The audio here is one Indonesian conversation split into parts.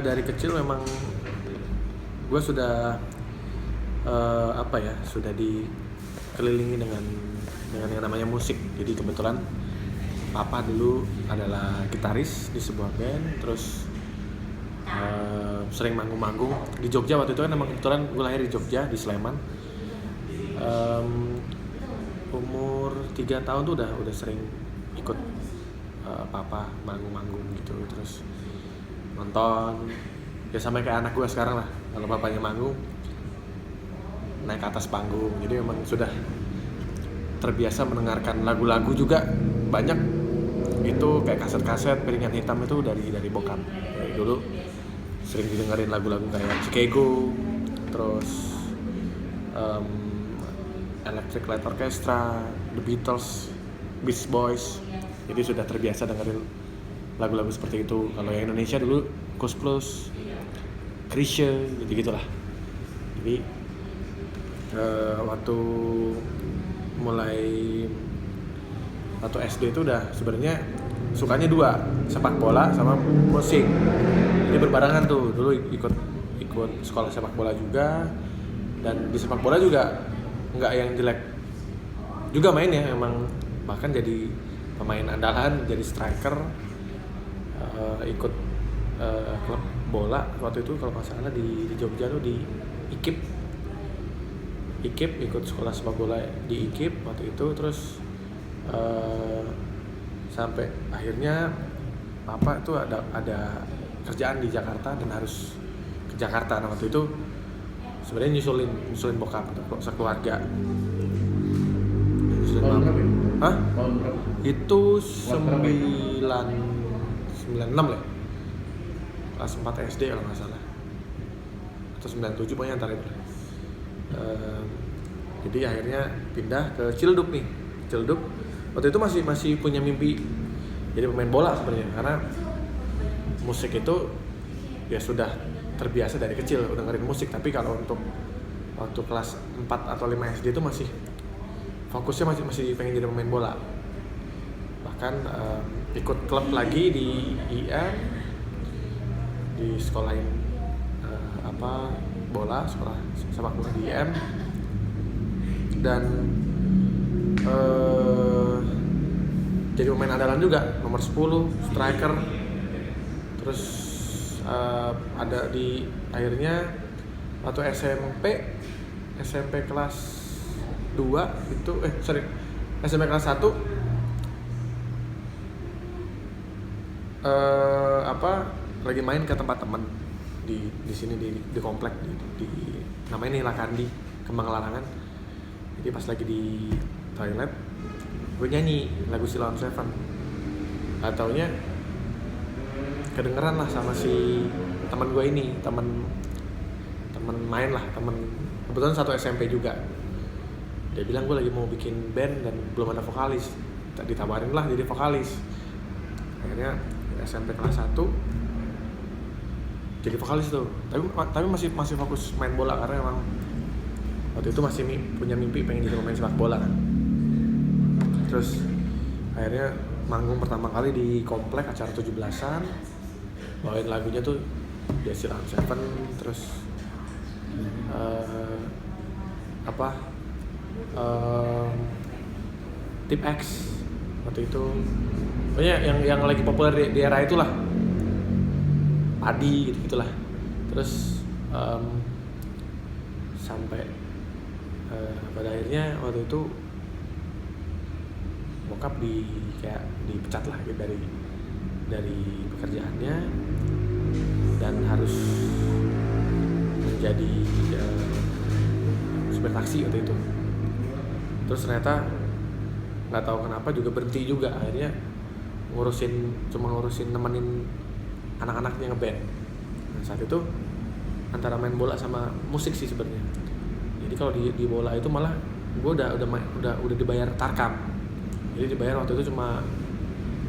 Dari kecil memang gue sudah sudah dikelilingi dengan yang namanya musik. Jadi kebetulan papa dulu adalah gitaris di sebuah band, terus sering manggung-manggung di Jogja. Waktu itu kan memang kebetulan gue lahir di Jogja, di Sleman. Umur 3 tahun tuh udah sering ikut papa manggung-manggung gitu, terus nonton ya sama kayak anak gue sekarang lah. Kalau papanya manggung naik ke atas panggung, jadi memang sudah terbiasa mendengarkan lagu-lagu juga banyak itu kayak kaset-kaset piringan hitam itu dari bokap. Dari dulu sering didengerin lagu-lagu kayak Chicago, terus Electric Light Orchestra, The Beatles, Beach Boys. Jadi sudah terbiasa dengerin lagu-lagu seperti itu. Kalau yang Indonesia dulu Koes Plus, Chrisye, gitu-gitulah. Jadi waktu SD itu udah sebenarnya sukanya dua, sepak bola sama musik. Jadi berbarengan tuh. Dulu ikut sekolah sepak bola juga, dan di sepak bola juga nggak yang jelek juga mainnya, emang bahkan jadi pemain andalan, jadi striker. Ikut klub bola waktu itu kalau nggak salah di Jogja tuh di IKIP, ikut sekolah sepak bola di IKIP waktu itu. Terus sampai akhirnya papa tuh ada kerjaan di Jakarta dan harus ke Jakarta. Nah waktu itu sebenarnya nyusulin bokap sekeluarga. Tahun berapa ya? Hah? Tahun berapa? Itu 96 ya, kelas 4 SD kalau nggak salah, atau 97 pokoknya antara itu. Jadi akhirnya pindah ke Ciledug nih. Ciledug waktu itu masih punya mimpi jadi pemain bola sebenarnya, karena musik itu ya sudah terbiasa dari kecil dengerin musik. Tapi kalau untuk waktu kelas 4 atau 5 SD itu masih fokusnya masih pengen jadi pemain bola. Bahkan ikut klub lagi di IM, di sekolahin bola, sekolah sepak bola di IM, dan jadi pemain andalan juga, nomor 10, striker. Terus ada di akhirnya waktu SMP kelas 2 itu SMP kelas 1 lagi main ke tempat teman di sini di komplek di namanya nih Lakandi, Kembang Larangan. Jadi pas lagi di toilet gue nyanyi lagu Sheila on 7. Gak taunya kedengeran lah sama si teman gue ini, teman main lah, kebetulan satu SMP juga. Dia bilang gue lagi mau bikin band dan belum ada vokalis, ditawarin lah jadi vokalis. Akhirnya SMP kelas 1 jadi vokalis tuh. Tapi masih fokus main bola, karena emang waktu itu masih punya mimpi pengen jadi pemain sepak bola kan. Terus akhirnya manggung pertama kali di komplek acara 17-an, bawain lagunya tuh Sheila on 7, terus Tip X waktu itu. Pokoknya yang lagi populer di era itulah, Padi gitulah. Terus sampai pada akhirnya waktu itu bokap dipecat lah gitu dari pekerjaannya, dan harus menjadi supir taksi waktu itu. Terus ternyata nggak tahu kenapa juga berhenti juga, akhirnya cuma ngurusin nemenin anak-anaknya ngeband. Nah, saat itu antara main bola sama musik sih sebenarnya. Jadi kalau di bola itu malah gue udah dibayar tarkam. Jadi dibayar waktu itu cuma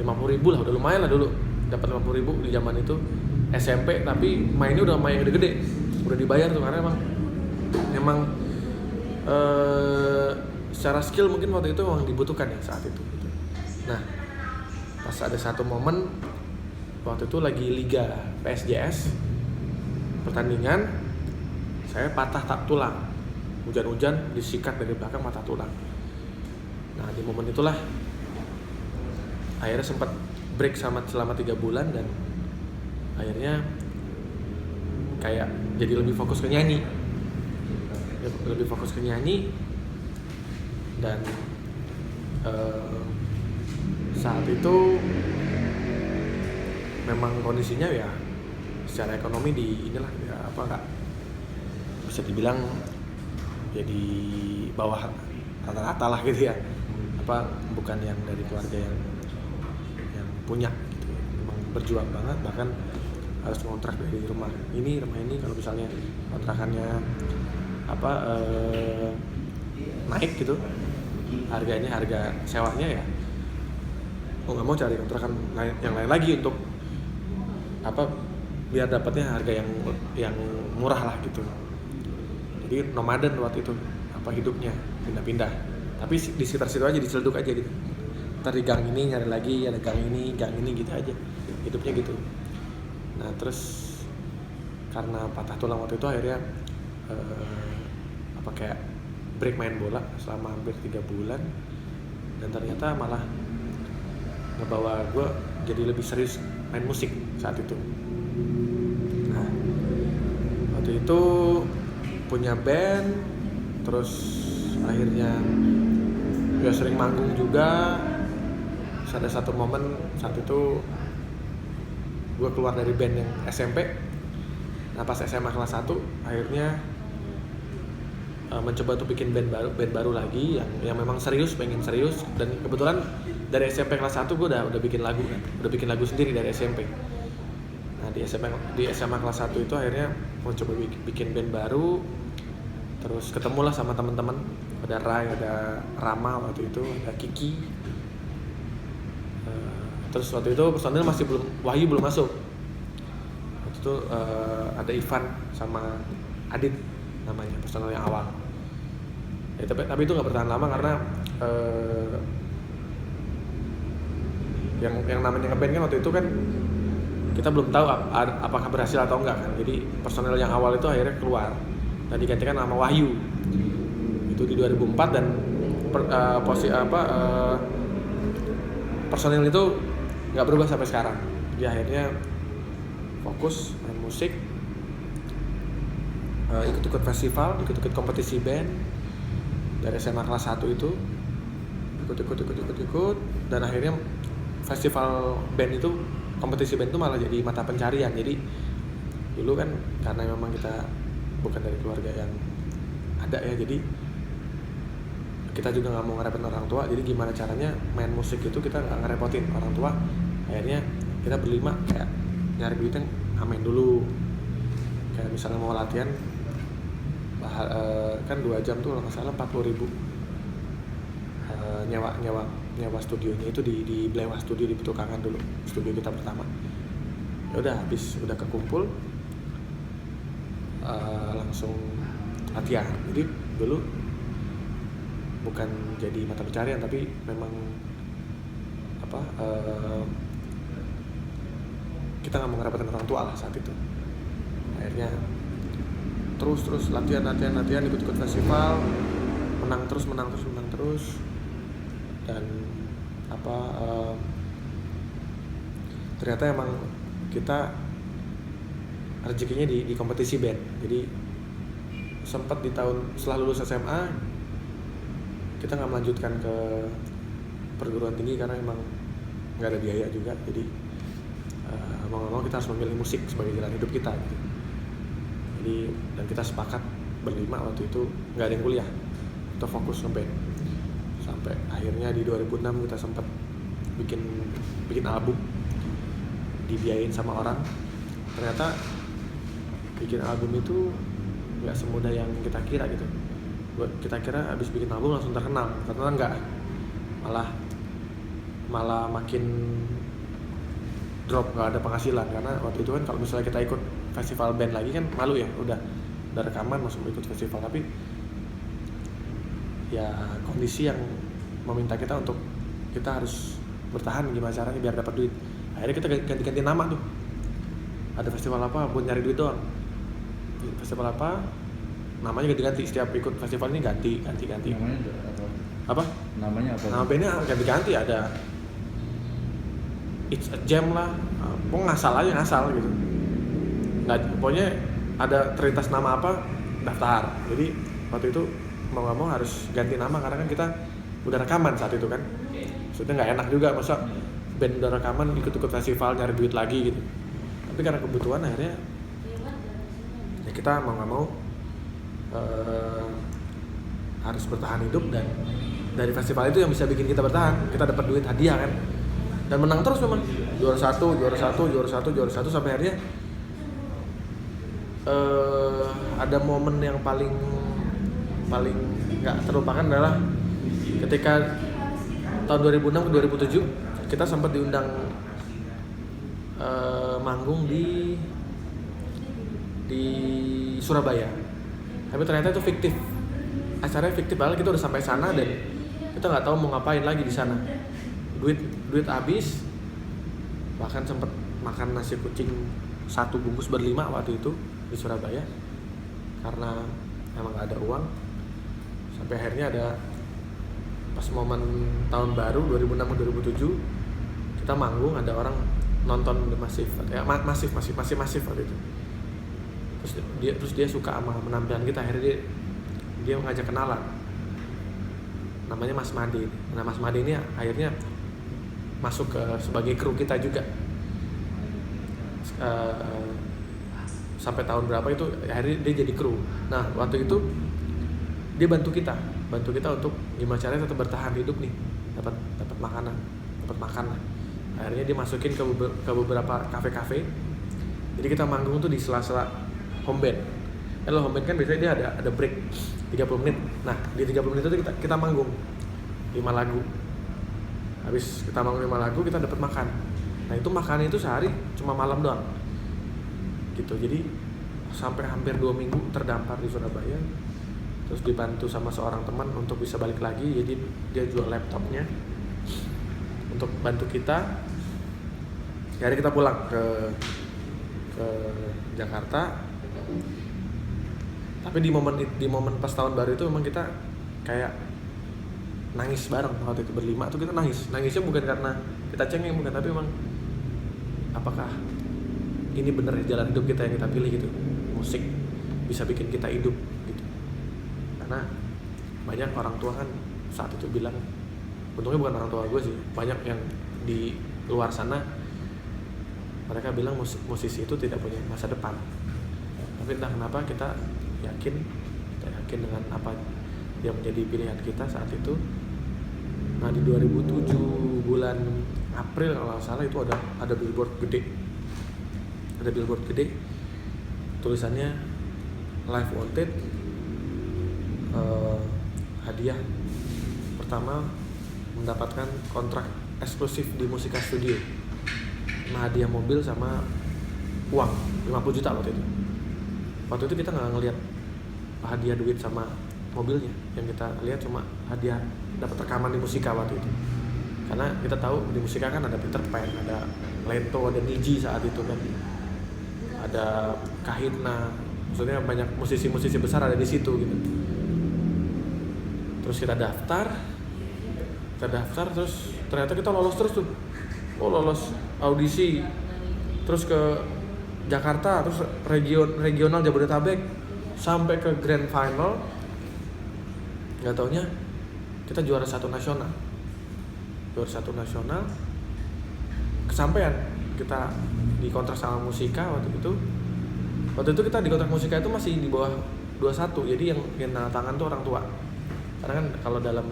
50.000 lah, udah lumayan lah dulu, dapat 50.000 di zaman itu SMP. Tapi mainnya udah main gede-gede, udah dibayar tuh, karena emang secara skill mungkin waktu itu memang dibutuhkan ya saat itu gitu. Nah pas ada satu momen waktu itu lagi liga PSJS pertandingan, saya patah tak tulang, hujan-hujan disikat dari belakang, patah tulang. Nah di momen itulah akhirnya sempat break selama 3 bulan, dan akhirnya kayak jadi lebih fokus ke nyanyi, dan saat itu memang kondisinya ya secara ekonomi di inilah ya apa nggak bisa dibilang ya di bawah rata-rata lah gitu ya, apa bukan yang dari keluarga yang punya gitu, memang berjuang banget, bahkan harus ngontrak dari rumah ini kalau misalnya kontrakannya naik gitu harga sewanya ya mau nggak mau cari kontrakan yang lain lagi untuk biar dapatnya harga yang murah lah gitu. Jadi nomaden waktu itu hidupnya pindah-pindah, tapi di sekitar situ aja, diceleduk aja gitu. Ntar di gang ini nyari lagi, ada gang ini gitu aja hidupnya gitu. Nah terus karena patah tulang waktu itu akhirnya kayak break main bola selama hampir 3 bulan, dan ternyata malah ngebawa gue jadi lebih serius main musik saat itu. Nah waktu itu punya band, terus akhirnya ya sering manggung juga. Ada satu momen saat itu gue keluar dari band yang SMP. Nah pas SMA kelas 1 akhirnya mencoba untuk bikin band baru lagi yang memang pengen serius, dan kebetulan dari SMP kelas 1 gue udah bikin lagu sendiri dari SMP. Nah di SMA kelas 1 itu akhirnya mau coba bikin band baru, terus ketemulah sama teman-teman, ada Rai, ada Rama waktu itu, ada Kiki. Terus waktu itu personil masih Wahyu belum masuk. Waktu itu ada Ivan sama Adit namanya, personil yang awal. Ya, tapi itu nggak bertahan lama karena yang namanya ngeband kan waktu itu kan kita belum tahu apakah berhasil atau enggak kan. Jadi personil yang awal itu akhirnya keluar dan digantikan nama Wahyu. Itu di 2004, dan personil itu nggak berubah sampai sekarang. Jadi akhirnya fokus main musik, ikut festival, ikut kompetisi band dari SMA kelas 1 itu, ikut, dan akhirnya festival band itu, kompetisi band itu malah jadi mata pencarian. Jadi dulu kan karena memang kita bukan dari keluarga yang ada ya, jadi kita juga nggak mau ngerepotin orang tua. Jadi gimana caranya main musik itu kita nggak ngerepotin orang tua. Akhirnya kita berlima kayak nyari duitnya ngamen dulu. Kayak misalnya mau latihan kan 2 jam tuh kalau nggak salah 40.000 nyewa studionya itu di Blewa Studio di Petukangan dulu, studio kita pertama. Ya udah habis udah kekumpul langsung latihan. Jadi dulu bukan jadi mata pencarian, tapi memang kita nggak mau ngerepotin orang tua lah saat itu. Akhirnya terus latihan, ikut festival, menang terus, dan ternyata emang kita rezekinya di kompetisi band. Jadi sempat di tahun setelah lulus SMA kita nggak melanjutkan ke perguruan tinggi karena emang nggak ada biaya juga. Jadi mau nggak mau kita harus memilih musik sebagai jalan hidup kita gitu. Jadi dan kita sepakat berlima waktu itu nggak ada yang kuliah, kita fokus ngeband sampai akhirnya di 2006 kita sempat bikin album dibiayain sama orang. Ternyata bikin album itu nggak semudah yang kita kira gitu. Kita kira abis bikin album langsung terkenal, ternyata enggak, malah makin drop, nggak ada penghasilan. Karena waktu itu kan kalau misalnya kita ikut festival band lagi kan malu ya, udah rekaman masuk ikut festival, tapi ya kondisi yang meminta kita untuk kita harus bertahan gimana caranya biar dapat duit. Akhirnya kita ganti nama tuh, ada festival apa buat nyari duit doang. Festival apa, namanya ganti-ganti, setiap ikut festival ini ganti. Namanya Apa? Namanya apa? Nama bandnya ganti-ganti, ada It's a Jam lah, pokoknya ngasal gitu. Nggak, pokoknya ada terlintas nama apa, daftar. Jadi waktu itu mau nggak mau harus ganti nama karena kan kita udah rekaman saat itu kan. Maksudnya nggak enak juga masa band udah rekaman ikut-ikut festival nyari duit lagi gitu. Tapi karena kebutuhan akhirnya ya kita mau nggak mau harus bertahan hidup, dan dari festival itu yang bisa bikin kita bertahan. Kita dapat duit hadiah kan, dan menang terus memang, juara satu sampai akhirnya ada momen yang paling nggak terlupakan adalah ketika tahun 2006 ke 2007 kita sempat diundang manggung di Surabaya, tapi ternyata itu fiktif, acaranya fiktif, padahal kita udah sampai sana dan kita nggak tahu mau ngapain lagi di sana. Duit habis, bahkan sempat makan nasi kucing 1 bungkus berlima waktu itu di Surabaya karena emang nggak ada uang. Sampai akhirnya ada pas momen tahun baru 2006-2007 kita manggung, ada orang nonton masif waktu itu. Terus dia suka sama penampilan kita, akhirnya dia ngajak kenalan, namanya Mas Made. Nah Mas Made ini akhirnya masuk ke sebagai kru kita juga. Sampai tahun berapa itu akhirnya dia jadi kru. Nah waktu itu dia bantu kita untuk gimana caranya tetap bertahan hidup nih, dapat makan lah. Akhirnya dia masukin ke beberapa kafe. Jadi kita manggung tuh di sela-sela home band. Kalau home band kan biasanya dia ada break 30 menit. Nah di 30 menit itu kita manggung 5 lagu. Habis kita manggung 5 lagu kita dapat makan. Nah itu makannya itu sehari cuma malam doang gitu. Jadi sampai hampir 2 minggu terdampar di Surabaya. Terus dibantu sama seorang teman untuk bisa balik lagi. Jadi dia jual laptopnya untuk bantu kita. Akhirnya kita pulang ke Jakarta. Tapi di momen pas tahun baru itu memang kita kayak nangis bareng. Waktu itu berlima tuh kita nangisnya bukan karena kita cengeng, bukan, tapi memang apakah ini bener jalan hidup kita yang kita pilih gitu. Musik bisa bikin kita hidup gitu. Karena banyak orang tua kan saat itu bilang, untungnya bukan orang tua gue sih, banyak yang di luar sana mereka bilang musisi itu tidak punya masa depan. Tapi entah kenapa kita yakin dengan apa yang menjadi pilihan kita saat itu. Nah di 2007 bulan April kalau nggak salah itu ada billboard gede, tulisannya Live Wanted, hadiah pertama mendapatkan kontrak eksklusif di Musika Studio. Nah hadiah mobil sama uang 50 juta waktu itu kita nggak ngelihat hadiah duit sama mobilnya, yang kita lihat cuma hadiah dapat rekaman di Musika waktu itu. Karena kita tahu di Musika kan ada Peter Pan, ada Lento, ada Niji saat itu kan, ada Kahitna, maksudnya banyak musisi-musisi besar ada di situ gitu. Terus kita daftar terus ternyata kita lolos terus tuh. Lolos audisi terus ke Jakarta, terus regional Jabodetabek sampai ke grand final. Nggak taunya kita juara satu nasional, kesampaian kita dikontrak sama Musika waktu itu kita dikontrak Musika itu masih di bawah 21, jadi yang tanda tangan tuh orang tua. Karena kan kalau dalam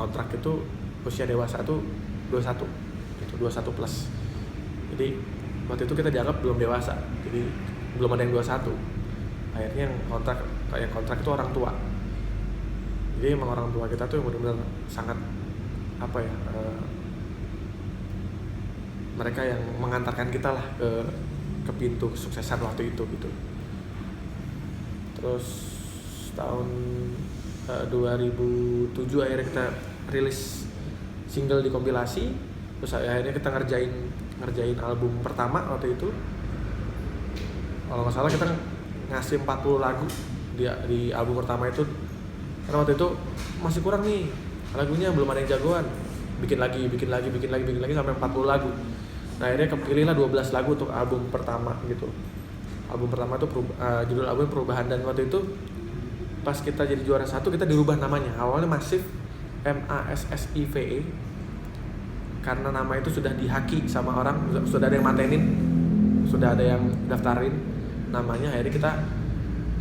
kontrak itu usia dewasa tuh 21 gitu, 21 plus. Jadi waktu itu kita dianggap belum dewasa, jadi belum ada yang 21. Akhirnya yang kontrak itu orang tua. Jadi emang orang tua kita tuh benar-benar sangat mereka yang mengantarkan kita lah ke pintu kesuksesan waktu itu gitu. Terus tahun 2007 akhirnya kita rilis single di kompilasi. Terus akhirnya kita ngerjain ngerjain album pertama waktu itu. Kalau nggak salah kita ngasih 40 lagu di album pertama itu, karena waktu itu masih kurang nih lagunya, belum ada yang jagoan, bikin lagi sampai 40 lagu. Nah akhirnya kepilihlah 12 lagu untuk album pertama gitu. Album pertama itu judul album Perubahan, dan waktu itu pas kita jadi juara 1 kita dirubah namanya. Awalnya Massive, MASSIVE, karena nama itu sudah dihaki sama orang, sudah ada yang matenin, sudah ada yang daftarin namanya. Akhirnya kita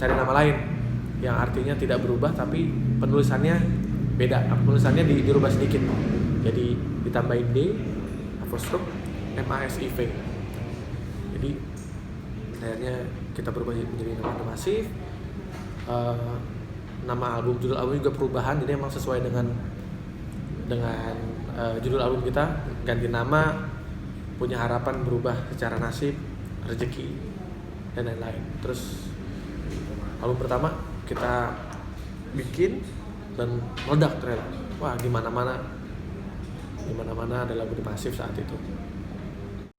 cari nama lain yang artinya tidak berubah tapi penulisannya beda, penulisannya dirubah sedikit, jadi ditambahin D apostrophe MASIV. Jadi akhirnya kita berubah menjadi nama The Massive. Nama album, judul album juga Perubahan, jadi emang sesuai dengan judul album kita. Ganti nama, punya harapan berubah secara nasib, rezeki, dan lain-lain. Terus album pertama kita bikin dan meledak ternyata. Wah, di mana-mana ada lagu The Massive saat itu.